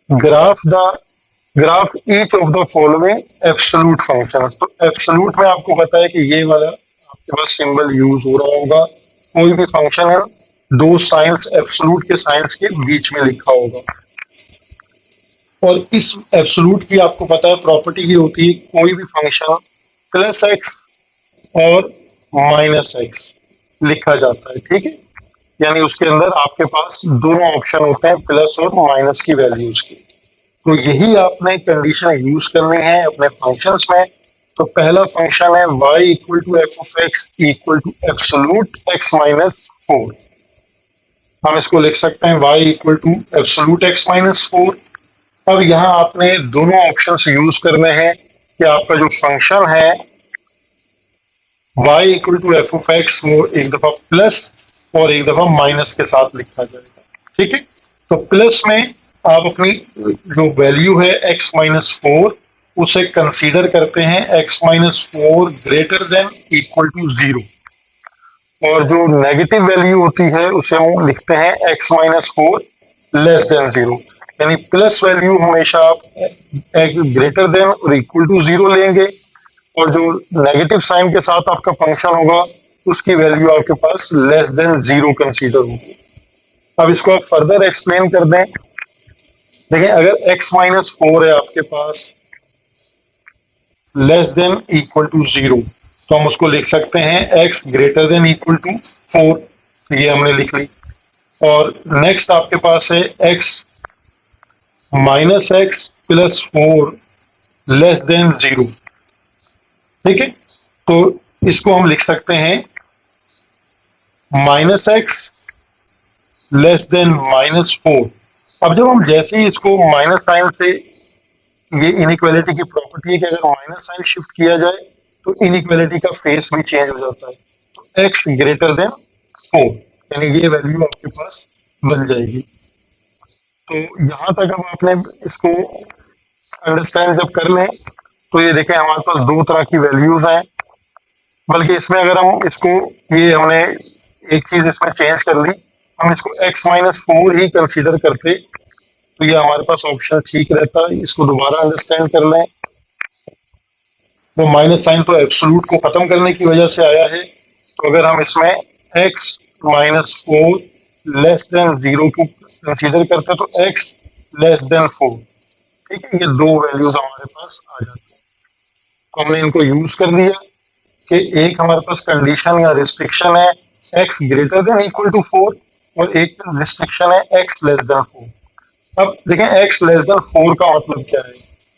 Graph the graph each of the following absolute function. तो absolute में आपको पता है कि ये वाला आपके पास सिंबल यूज हो रहा होगा। कोई भी फंक्शन है, दो साइंस एब्सोल्यूट के साइंस के बीच में लिखा होगा। और इस एब्सोल्यूट की आपको पता है प्रॉपर्टी की होती है, कोई भी फंक्शन प्लस एक्स और माइनस एक्स लिखा जाता है, ठीक है। यानी उसके अंदर आपके पास दोनों ऑप्शन होते हैं, प्लस और माइनस की वैल्यूज की। तो यही आपने कंडीशन यूज करनी है अपने फंक्शंस में। तो पहला फंक्शन है y equal to f of x equal to absolute x minus 4। हम इसको लिख सकते हैं y equal to absolute x minus 4। अब यहाँ आपने दोनों ऑप्शंस यूज करने हैं कि आपका जो फंक्शन है y equal to f of x वो एक दफा प्लस और एक दफा माइनस के साथ लिखा जाएगा, ठीक है। तो प्लस में आप अपनी जो वैल्यू है x माइनस 4 उसे कंसीडर करते हैं x minus 4 greater than equal to 0। और जो नेगेटिव वैल्यू होती है उसे हम लिखते हैं x माइनस 4 लेस देन 0। यानी प्लस वैल्यू हमेशा आप ग्रेटर देन और इक्वल टू 0 लेंगे, और जो नेगेटिव साइन के साथ आपका फंक्शन होगा उसकी वैल्यू आपके पास लेस देन 0 कंसीडर होगी। अब इसको आप फर्दर एक्सप्लेन कर दें। देखिए, अगर x माइनस 4 है आपके पास लेस देन इक्वल टू 0, तो हम उसको लिख सकते हैं x greater than equal to 4। तो ये हमने लिख ली। और नेक्स्ट आपके पास है x minus x plus 4 less than 0, ठीक है। तो इसको हम लिख सकते हैं minus x less than minus 4। अब जब हम जैसे ही इसको माइनस साइन से, ये इनइक्वालिटी की प्रॉपर्टी है कि अगर माइनस साइन शिफ्ट किया जाए तो इनइक्वालिटी का फेस भी चेंज हो जाता है। तो x ग्रेटर देन 4, यानी ये वैल्यू आपके पास बन जाएगी। तो यहां तक अब आपने इसको अंडरस्टैंड जब कर लें तो ये देखें हमारे पास दो तरह की वैल्यूज हैं। बल्कि इसमें अगर हम इसको, ये हमने एक चीज इसमें चेंज कर ली, हम इसको x माइनस 4 ही कंसीडर करते तो ये हमारे पास ऑप्शन ठीक रहता है। इसको दोबारा अंडरस्टैंड कर लें। वो माइनस साइन तो एब्सोल्यूट को खत्म करने की वजह से आया है। तो अगर हम इसमें x माइनस 4 लेस देन 0 को कंसीडर करते तो x लेस देन 4, ठीक है, ये दो वैल्यूज हमारे पास आ जाती है। तो हमने इनको यूज कर दिया कि एक हमारे पास कंडीशन या रिस्ट्रिक्शन है x greater than equal to 4, और एक रिस्ट्रिक्शन है x लेस देन 4। अब देखें x लेस देन 4 का मतलब क्या है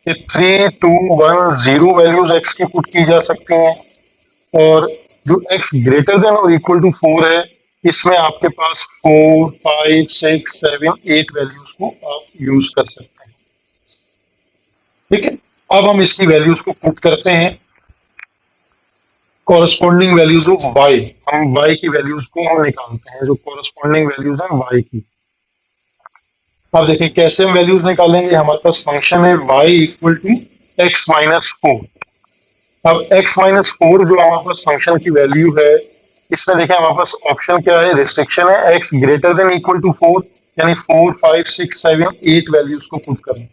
कि 3, 2, 1, 0 वैल्यूज x की पुट की जा सकती हैं। और जो x ग्रेटर देन और इक्वल टू 4 है, इसमें आपके पास 4, 5, 6, 7, 8 वैल्यूज को आप यूज कर सकते हैं, ठीक है। अब हम इसकी वैल्यूज को पुट करते हैं, कॉरस्पॉन्डिंग वैल्यूज ऑफ y। हम y की वैल्यूज को हम निकालते हैं, जो कॉरस्पॉन्डिंग वैल्यूज हैं y की। अब देखिए कैसे हम वैल्यूज निकालेंगे। हमारे पास फंक्शन है y equal to x minus 4। अब x माइनस 4 जो हमारे पास फंक्शन की वैल्यू है, इसमें देखिए हमारे पास ऑप्शन क्या है, रिस्ट्रिक्शन है x greater than equal to 4, यानी 4, 5, 6, 7, 8 वैल्यूज को पुट करें।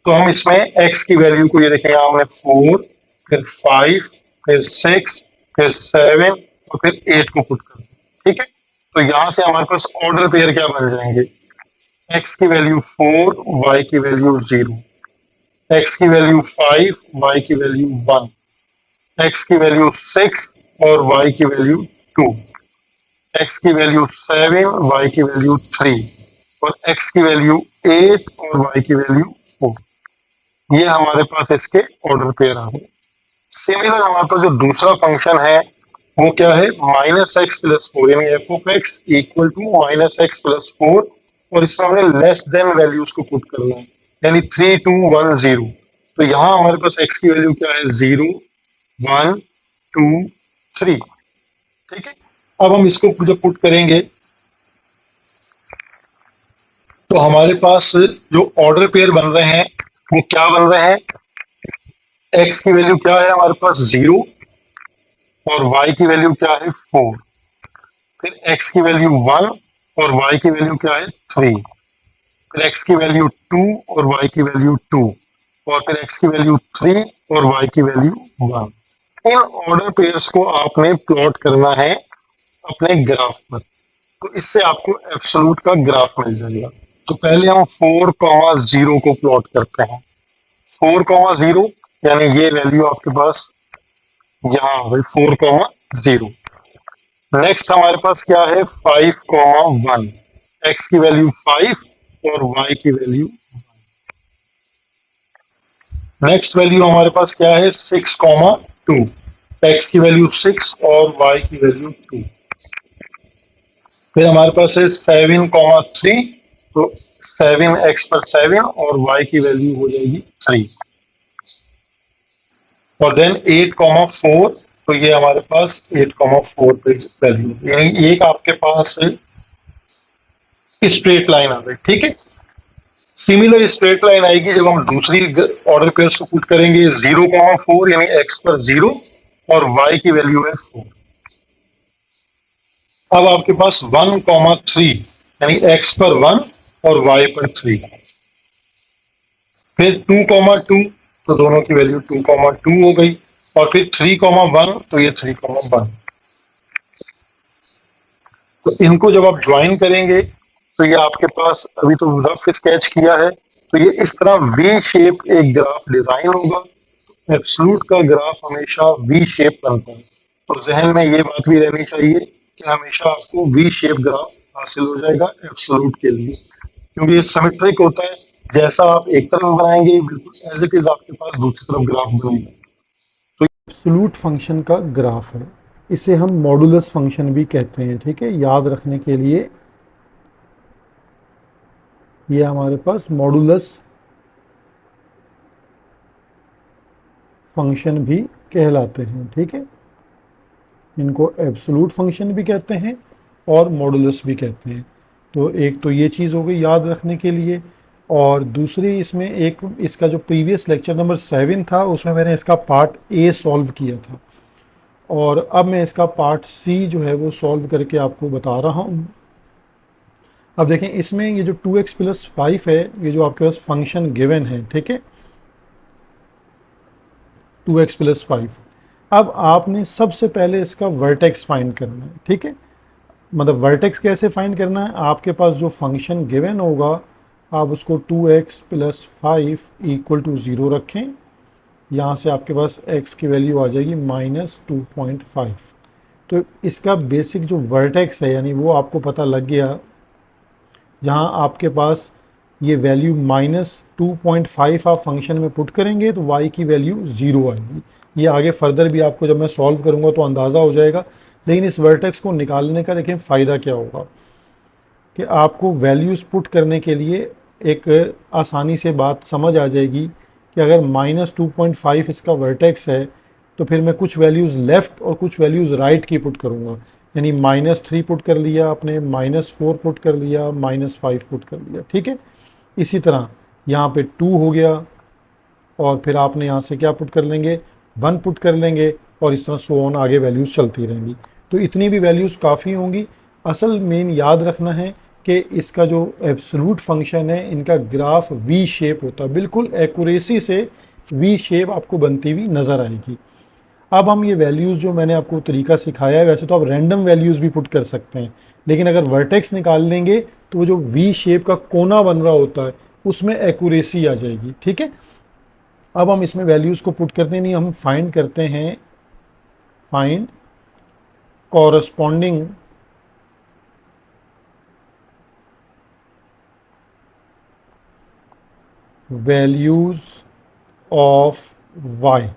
तो हम इसमें x की वैल्यू को, ये देखें यहाँ हमने 4, फिर 5, फिर 6, फिर 7 और फिर 8 को पुट करें, ठीक है। तो यहां से हमारे पास ऑर्डर पेयर क्या बन जाएंगे, x की वैल्यू 4, y की वैल्यू 0, x की वैल्यू 5, y की वैल्यू 1, x की वैल्यू 6 और y की वैल्यू 2, x की वैल्यू 7, y की वैल्यू 3 और x की वैल्यू 8 और y की वैल्यू 4। ये हमारे पास इसके ऑर्डर पेयर आ गए। सिमिलर हमारे पास जो दूसरा फंक्शन है वो क्या है, माइनस एक्स प्लस 4, यानी f of x equal to minus x plus 4, और इसमें हमने लेस देन वैल्यूज को पुट करना है, यानी 3, 2, 1, 0। तो यहाँ हमारे पास x की वैल्यू क्या है, 0, 1, 2, 3, ठीक है। अब हम इसको जब पुट करेंगे तो हमारे पास जो ऑर्डर पेयर बन रहे हैं वो क्या बन रहे हैं, x की वैल्यू क्या है हमारे पास 0 और y की वैल्यू क्या है 4, फिर x की वैल्यू 1 और y की वैल्यू क्या है 3। फिर x की वैल्यू 2 और y की वैल्यू 2, और फिर x की वैल्यू 3 और y की वैल्यू 1। इन ऑर्डर पेयर्स को आपने प्लॉट करना है अपने ग्राफ पर, तो इससे आपको एब्सोल्यूट का ग्राफ मिल जाएगा। तो पहले हम 4,0 को प्लॉट करते हैं। 4,0 यानी ये वैल्यू आपके पास यहाँ आ गई 4,0। नेक्स्ट हमारे पास क्या है 5,1, एक्स की वैल्यू 5 और वाई की वैल्यू। नेक्स्ट वैल्यू हमारे पास क्या है 6,2, एक्स की वैल्यू 6 और वाई की वैल्यू 2। फिर हमारे पास है 7,3, तो 7x पर 7 और y की वैल्यू हो जाएगी 3। और देन 8,4, तो ये हमारे पास 8,4 पे वैल्यू, यानी एक आपके पास स्ट्रेट लाइन आ गई। ठीक है, सिमिलर स्ट्रेट लाइन आएगी जब हम दूसरी ऑर्डर पेयर्स को पुट करेंगे 0,4, यानी x पर 0 और y की वैल्यू है 4। अब आपके पास 1,3, यानी x पर 1 और y पर 3। फिर 2,2, तो दोनों की वैल्यू 2,2 हो गई। और फिर 3,1, तो ये 3,1। तो इनको जब आप ज्वाइन करेंगे तो ये आपके पास, अभी तो रफ स्केच किया है, तो ये इस तरह वी शेप एक ग्राफ डिजाइन होगा। एब्सोल्यूट का ग्राफ हमेशा वी शेप बनता है, तो जहन में ये बात भी रहनी चाहिए कि हमेशा आपको वी शेप ग्राफ हासिल हो जाएगा एब्सोल्यूट के लिए, क्योंकि ये सिमेट्रिक होता है। जैसा आप एक तरफ बनाएंगे बिल्कुल एज इट इज आपके पास दूसरी तरफ ग्राफ बनेगा। तो एब्सोल्यूट फंक्शन का ग्राफ है, इसे हम मॉडुलस फंक्शन भी कहते हैं। ठीक है, याद रखने के लिए ये हमारे पास मॉडुलस फंक्शन भी कहलाते हैं। ठीक है, इनको एब्सोल्यूट फंक्शन भी कहते हैं और मॉडुलस भी कहते हैं। तो एक तो ये चीज़ हो गई याद रखने के लिए, और दूसरी इसमें एक इसका जो प्रीवियस लेक्चर नंबर 7 था उसमें मैंने इसका पार्ट ए सॉल्व किया था, और अब मैं इसका पार्ट सी जो है वो सॉल्व करके आपको बता रहा हूँ। अब देखें, इसमें ये जो 2x+5 है, ये जो आपके पास फंक्शन गिवन है, ठीक है, 2x+5। अब आपने सबसे पहले इसका वर्टेक्स फाइंड करना है। ठीक है, मतलब वर्टेक्स कैसे फाइंड करना है, आपके पास जो फंक्शन गिवन होगा आप उसको 2x+5 इक्वल टू 0 रखें। यहाँ से आपके पास x की वैल्यू आ जाएगी -2.5। तो इसका बेसिक जो वर्टेक्स है, यानी वो आपको पता लग गया। जहाँ आपके पास ये वैल्यू -2.5 आप फंक्शन में पुट करेंगे तो y की वैल्यू 0 आएगी। ये आगे फर्दर भी आपको जब मैं सॉल्व करूँगा तो अंदाज़ा हो जाएगा। लेकिन इस वर्टेक्स को निकालने का देखें फ़ायदा क्या होगा कि आपको वैल्यूज़ पुट करने के लिए एक आसानी से बात समझ आ जाएगी कि अगर -2.5 इसका वर्टेक्स है तो फिर मैं कुछ वैल्यूज़ लेफ़्ट और कुछ वैल्यूज़ राइट की पुट करूँगा। यानी -3 पुट कर लिया आपने, -4 पुट कर लिया, -5 पुट कर लिया। ठीक है, इसी तरह यहाँ पे 2 हो गया, और फिर आपने यहाँ से क्या पुट कर लेंगे, 1 पुट कर लेंगे, और इस तरह सो ऑन आगे वैल्यूज़ चलती रहेंगी। तो इतनी भी वैल्यूज़ काफ़ी होंगी। असल मेन याद रखना है कि इसका जो एब्सोल्यूट फंक्शन है, इनका ग्राफ वी शेप होता है, बिल्कुल एक्यूरेसी से वी शेप आपको बनती हुई नज़र आएगी। अब हम ये वैल्यूज़ जो मैंने आपको तरीका सिखाया है, वैसे तो आप रैंडम वैल्यूज़ भी पुट कर सकते हैं, लेकिन अगर वर्टेक्स निकाल लेंगे तो वो जो वी शेप का कोना बन रहा होता है उसमें एक्यूरेसी आ जाएगी। ठीक है, अब हम इसमें वैल्यूज़ को पुट करते नहीं, हम फाइंड करते हैं, find corresponding values of y.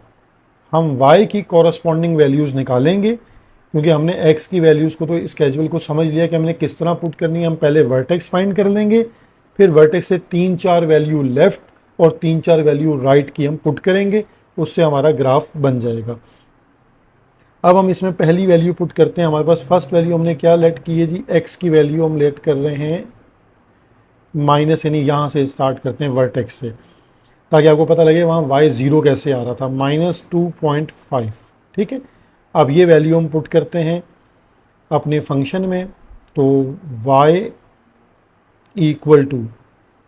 हम y की कॉरस्पॉन्डिंग वैल्यूज़ निकालेंगे, क्योंकि हमने x की वैल्यूज़ को तो स्केजुअल को समझ लिया कि हमने किस तरह पुट करनी है। हम पहले वर्टेक्स फाइंड कर लेंगे, फिर वर्टेक्स से 3-4 वैल्यू लेफ़्ट और 3-4 वैल्यू राइट की हम पुट करेंगे, उससे हमारा ग्राफ बन जाएगा। अब हम इसमें पहली वैल्यू पुट करते हैं। हमारे पास फर्स्ट वैल्यू हमने क्या लेट की है जी, x की वैल्यू हम लेट कर रहे हैं माइनस, यानी यहाँ से स्टार्ट करते हैं वर्टेक्स से, ताकि आपको पता लगे वहाँ y 0 कैसे आ रहा था, -2.5। ठीक है, अब ये वैल्यू हम पुट करते हैं अपने फंक्शन में, तो y equal to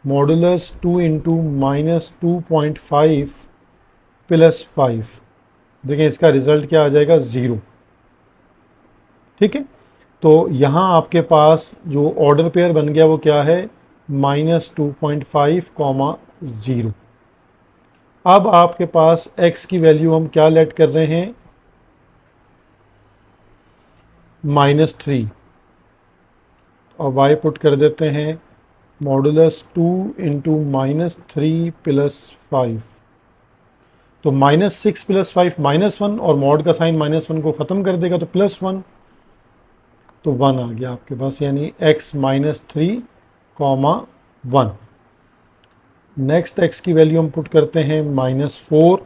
modulus 2 into -2.5 plus 5, देखिए इसका रिजल्ट क्या आ जाएगा, 0। ठीक है, तो यहाँ आपके पास जो ऑर्डर पेयर बन गया वो क्या है, -2.5 कॉमा 0। अब आपके पास x की वैल्यू हम क्या लेट कर रहे हैं, -3, और y पुट कर देते हैं मॉडुलस 2 इंटू -3 प्लस 5। तो -6 प्लस 5 -1, और मॉड का साइन -1 को ख़त्म कर देगा तो +1, तो 1 आ गया आपके पास, यानी x -3 कॉमा 1। नेक्स्ट x की वैल्यू हम पुट करते हैं -4,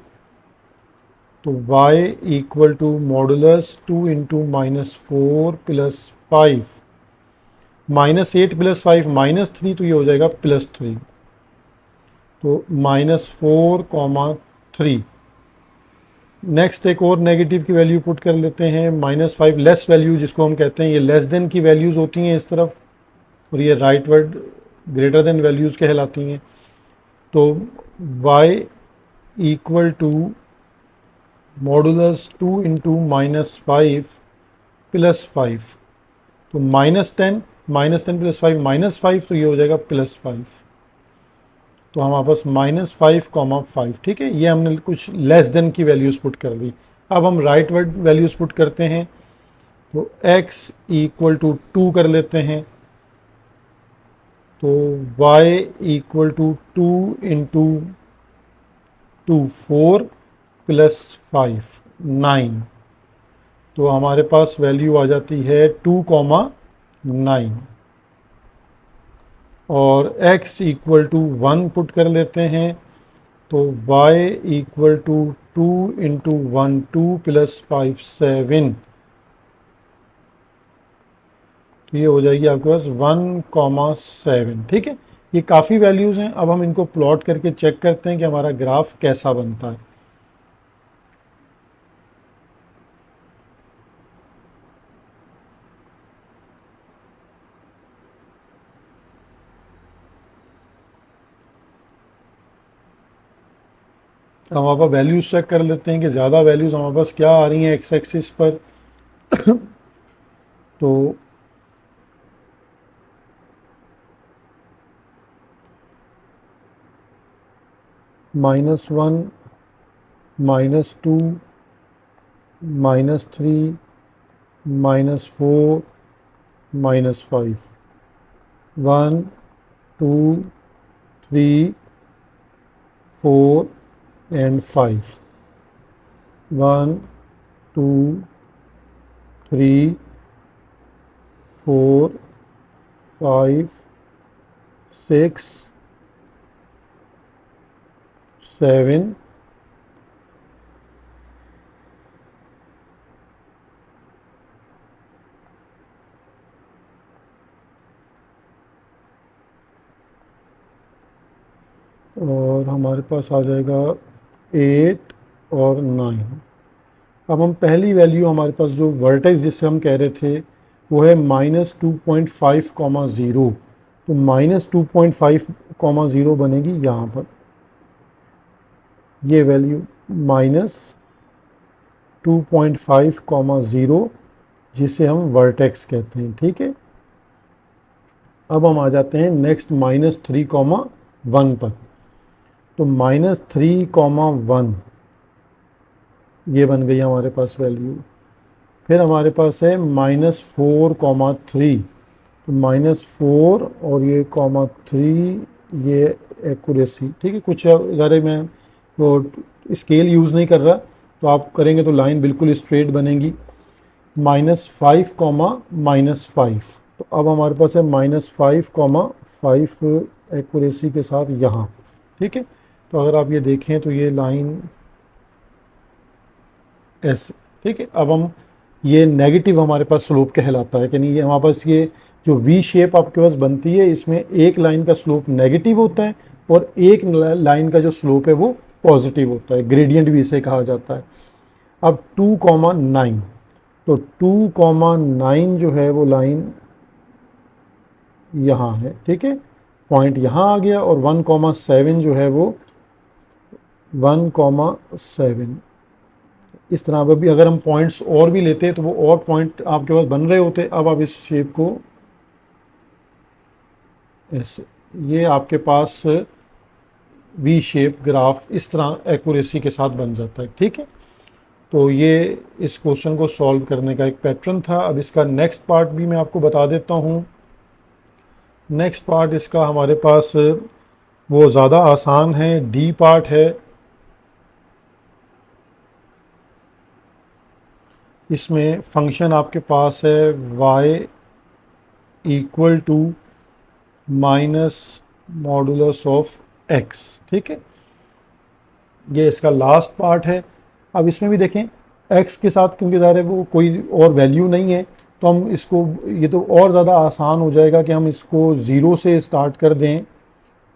तो y equal to modulus 2 into -4 plus 5, -8 plus 5 -3, तो ये हो जाएगा +3, तो -4 कॉमा 3। नेक्स्ट एक और नेगेटिव की वैल्यू पुट कर लेते हैं, -5 लेस वैल्यू जिसको हम कहते हैं, ये लेस देन की वैल्यूज़ होती हैं इस तरफ, और ये rightward greater than values कहलाती हैं। तो y equal to modulus 2 into -5 plus 5, तो -10 प्लस 5 -5, तो ये हो जाएगा +5, तो हमारे पास -5 कॉमा 5। ठीक है, ये हमने कुछ लेस देन की वैल्यूज़ पुट कर दी। अब हम राइट वर्ड वैल्यूज़ पुट करते हैं, तो x इक्वल टू 2 कर लेते हैं, तो y equal to 2 into 2 4 plus 5 9, तो हमारे पास वैल्यू आ जाती है 2,9, और x इक्वल टू 1 पुट कर लेते हैं, तो y equal to 2 into 1 2 plus 5 7, तो ये हो जाएगी आपके पास 1,7। ठीक है, ये काफ़ी वैल्यूज़ हैं। अब हम इनको प्लॉट करके चेक करते हैं कि हमारा ग्राफ कैसा बनता है। तो हम हमारे पास वैल्यूज़ चेक कर लेते हैं कि ज़्यादा वैल्यूज़ हमारे पास क्या आ रही हैं एक्स एक्सिस पर। तो -1 -2 -3 -4 -5 1 2 3 4 and 5 1 2 3 4 5 6 7 और हमारे पास आ जाएगा 8 और 9। अब हम पहली वैल्यू हमारे पास जो वर्टेक्स जिससे हम कह रहे थे वो है -2.5 कॉमा 0, तो -2.5 कॉमा 0 बनेगी यहाँ पर, ये वैल्यू -2.5 कॉमा 0 जिसे हम वर्टेक्स कहते हैं। ठीक है, अब हम आ जाते हैं नेक्स्ट -3,1 पर, तो -3,1 ये बन गई हमारे पास वैल्यू। फिर हमारे पास है -4,3, तो -4 और ये ,3 ये एक्यूरेसी। ठीक है, कुछ ज़रा मैं वो स्केल यूज़ नहीं कर रहा, तो आप करेंगे तो लाइन बिल्कुल स्ट्रेट बनेगी। -5 -5, तो अब हमारे पास है -5,5 एक्यूरेसी के साथ यहाँ। ठीक है, तो अगर आप ये देखें तो ये लाइन ऐसे। ठीक है, अब हम ये नेगेटिव हमारे पास स्लोप कहलाता है, यानी ये हमारे पास ये जो वी शेप आपके पास बनती है इसमें एक लाइन का स्लोप नेगेटिव होता है और एक लाइन का जो स्लोप है वो पॉजिटिव होता है, ग्रेडियंट भी इसे कहा जाता है। अब 2,9, तो 2,9 जो है वो लाइन यहाँ है। ठीक है, पॉइंट यहाँ आ गया और 1,7 जो है वो 1,7 इस तरह। अब भी अगर हम पॉइंट्स और भी लेते तो वो और पॉइंट आपके पास बन रहे होते। अब आप इस शेप को ऐसे, ये आपके पास वी शेप ग्राफ इस तरह एक्यूरेसी के साथ बन जाता है, ठीक है। तो ये इस क्वेश्चन को सॉल्व करने का एक पैटर्न था। अब इसका नेक्स्ट पार्ट भी मैं आपको बता देता हूँ। नेक्स्ट पार्ट इसका हमारे पास वो ज़्यादा आसान है, डी पार्ट है। इसमें फंक्शन आपके पास है y equal to minus modulus of x, ठीक है। ये इसका लास्ट पार्ट है। अब इसमें भी देखें x के साथ, क्योंकि ज़ाहिर है वो कोई और वैल्यू नहीं है, तो हम इसको, ये तो और ज़्यादा आसान हो जाएगा कि हम इसको ज़ीरो से स्टार्ट कर दें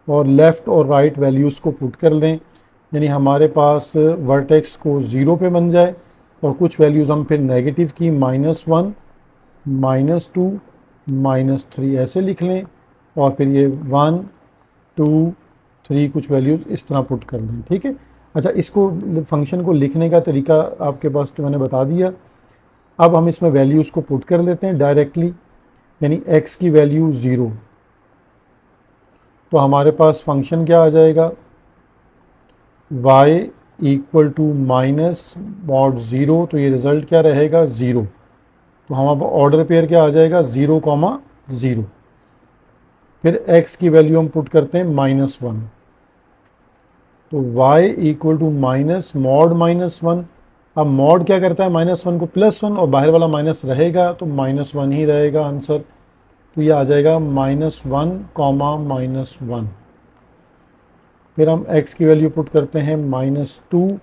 और लेफ़्ट और राइट वैल्यूज़ को पुट कर दें, यानी हमारे पास वर्टेक्स को ज़ीरो पे बन जाए और कुछ वैल्यूज़ हम फिर नेगेटिव की -1 -2 -3 ऐसे लिख लें और फिर ये 1 2 3 कुछ वैल्यूज़ इस तरह पुट कर दें, ठीक है। अच्छा, इसको फंक्शन को लिखने का तरीका आपके पास तो मैंने बता दिया। अब हम इसमें वैल्यूज़ को पुट कर लेते हैं डायरेक्टली, यानी x की वैल्यू 0, तो हमारे पास फंक्शन क्या आ जाएगा, y equal to minus mod 0, तो ये रिज़ल्ट क्या रहेगा 0। तो हम ऑर्डर पेयर क्या आ जाएगा 0,0। फिर x की वैल्यू हम पुट करते हैं -1, तो y equal to minus mod -1। अब मॉड क्या करता है, -1 को +1 और बाहर वाला माइनस रहेगा तो -1 ही रहेगा आंसर। तो ये आ जाएगा -1, फिर हम x की वैल्यू पुट करते हैं -2,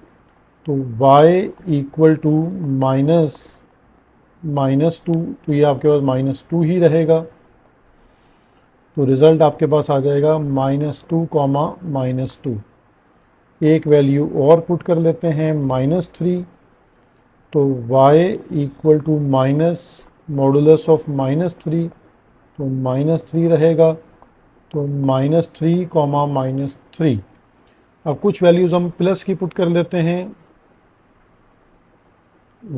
तो y इक्वल टू -2, तो ये आपके पास -2 ही रहेगा। तो रिज़ल्ट आपके पास आ जाएगा -2, -2। एक वैल्यू और पुट कर लेते हैं -3, तो y equal to minus modulus of -3, तो -3 रहेगा। तो -3, -3। अब कुछ वैल्यूज़ हम प्लस की पुट कर लेते हैं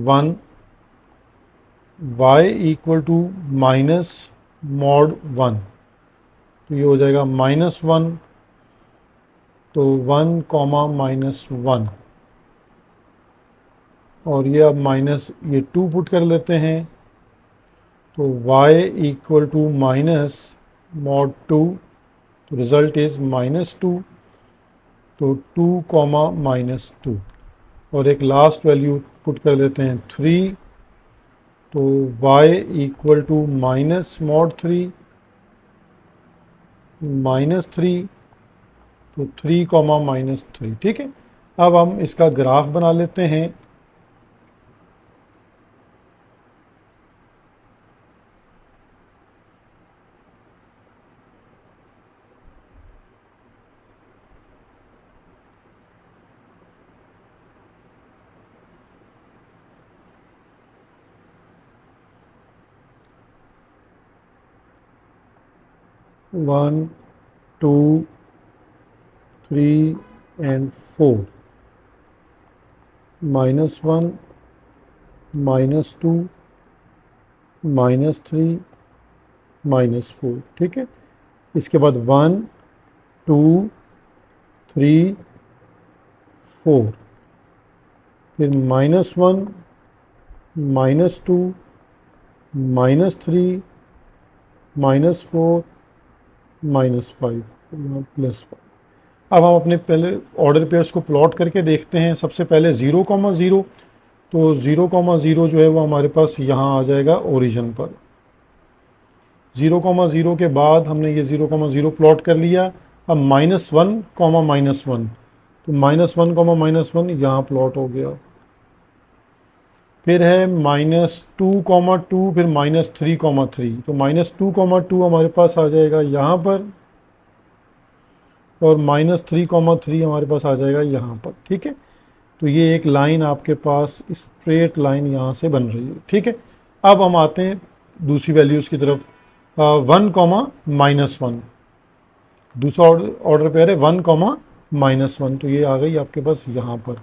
1, y equal to minus mod 1, तो ये हो जाएगा -1, तो 1, -1। और ये अब माइनस ये 2 पुट कर लेते हैं, तो y equal to minus mod 2, तो रिज़ल्ट इज़ -2, तो 2, -2। और एक लास्ट वैल्यू पुट कर लेते हैं 3, तो y equal to minus mod 3, -3, तो 3, -3, ठीक है। अब हम इसका ग्राफ बना लेते हैं। वन, टू, 3 and 4, -1, -2, -3, -4, ठीक है। इसके बाद 1 2 3 4, फिर -1, -2, -3, -4, -5, +5। अब हम अपने पहले ऑर्डर पेयर्स को प्लॉट करके देखते हैं। सबसे पहले 0,0, तो 0,0 जो है वो हमारे पास यहाँ आ जाएगा ओरिजिन पर। 0,0 के बाद हमने ये 0,0 प्लॉट कर लिया। अब -1, -1, तो -1, -1 यहाँ प्लॉट हो गया। फिर है -2,2, फिर -3,3, तो -2,2 हमारे पास आ जाएगा यहाँ पर और -3,3 हमारे पास आ जाएगा यहाँ पर, ठीक है। तो ये एक लाइन आपके पास स्ट्रेट लाइन यहाँ से बन रही है, ठीक है। अब हम आते हैं दूसरी वैल्यूज़ की तरफ। 1, -1, दूसरा ऑर्डर पेयर है 1, -1, तो ये आ गई आपके पास यहाँ पर।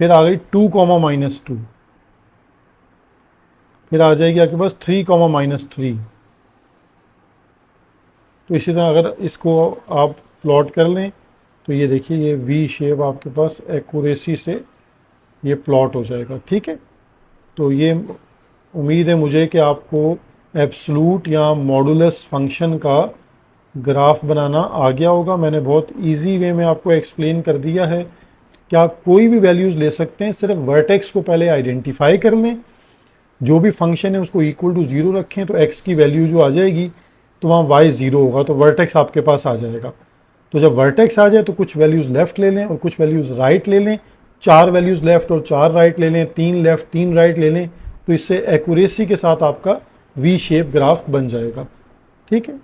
फिर आ गई 2, -2, फिर आ जाएगी आपके पास 3, -3। तो इसी तरह अगर इसको आप प्लॉट कर लें तो ये देखिए ये वी शेप आपके पास एक्यूरेसी से ये प्लॉट हो जाएगा, ठीक है। तो ये उम्मीद है मुझे कि आपको एब्सलूट या मॉडुलस फंक्शन का ग्राफ बनाना आ गया होगा। मैंने बहुत इजी वे में आपको एक्सप्लेन कर दिया है कि आप कोई भी वैल्यूज़ ले सकते हैं, सिर्फ वर्टेक्स को पहले आइडेंटिफाई कर लें, जो भी फंक्शन है उसको इक्वल टू 0 रखें, तो x की वैल्यू जो आ जाएगी तो वहाँ y 0 होगा, तो वर्टेक्स आपके पास आ जाएगा। तो जब वर्टेक्स आ जाए तो कुछ वैल्यूज़ लेफ़्ट ले लें और कुछ वैल्यूज़ राइट ले लें, 4 वैल्यूज़ लेफ़्ट और 4 राइट ले लें, 3 लेफ़्ट 3 राइट ले लें, तो इससे एक्यूरेसी के साथ आपका वी शेप ग्राफ बन जाएगा, ठीक है।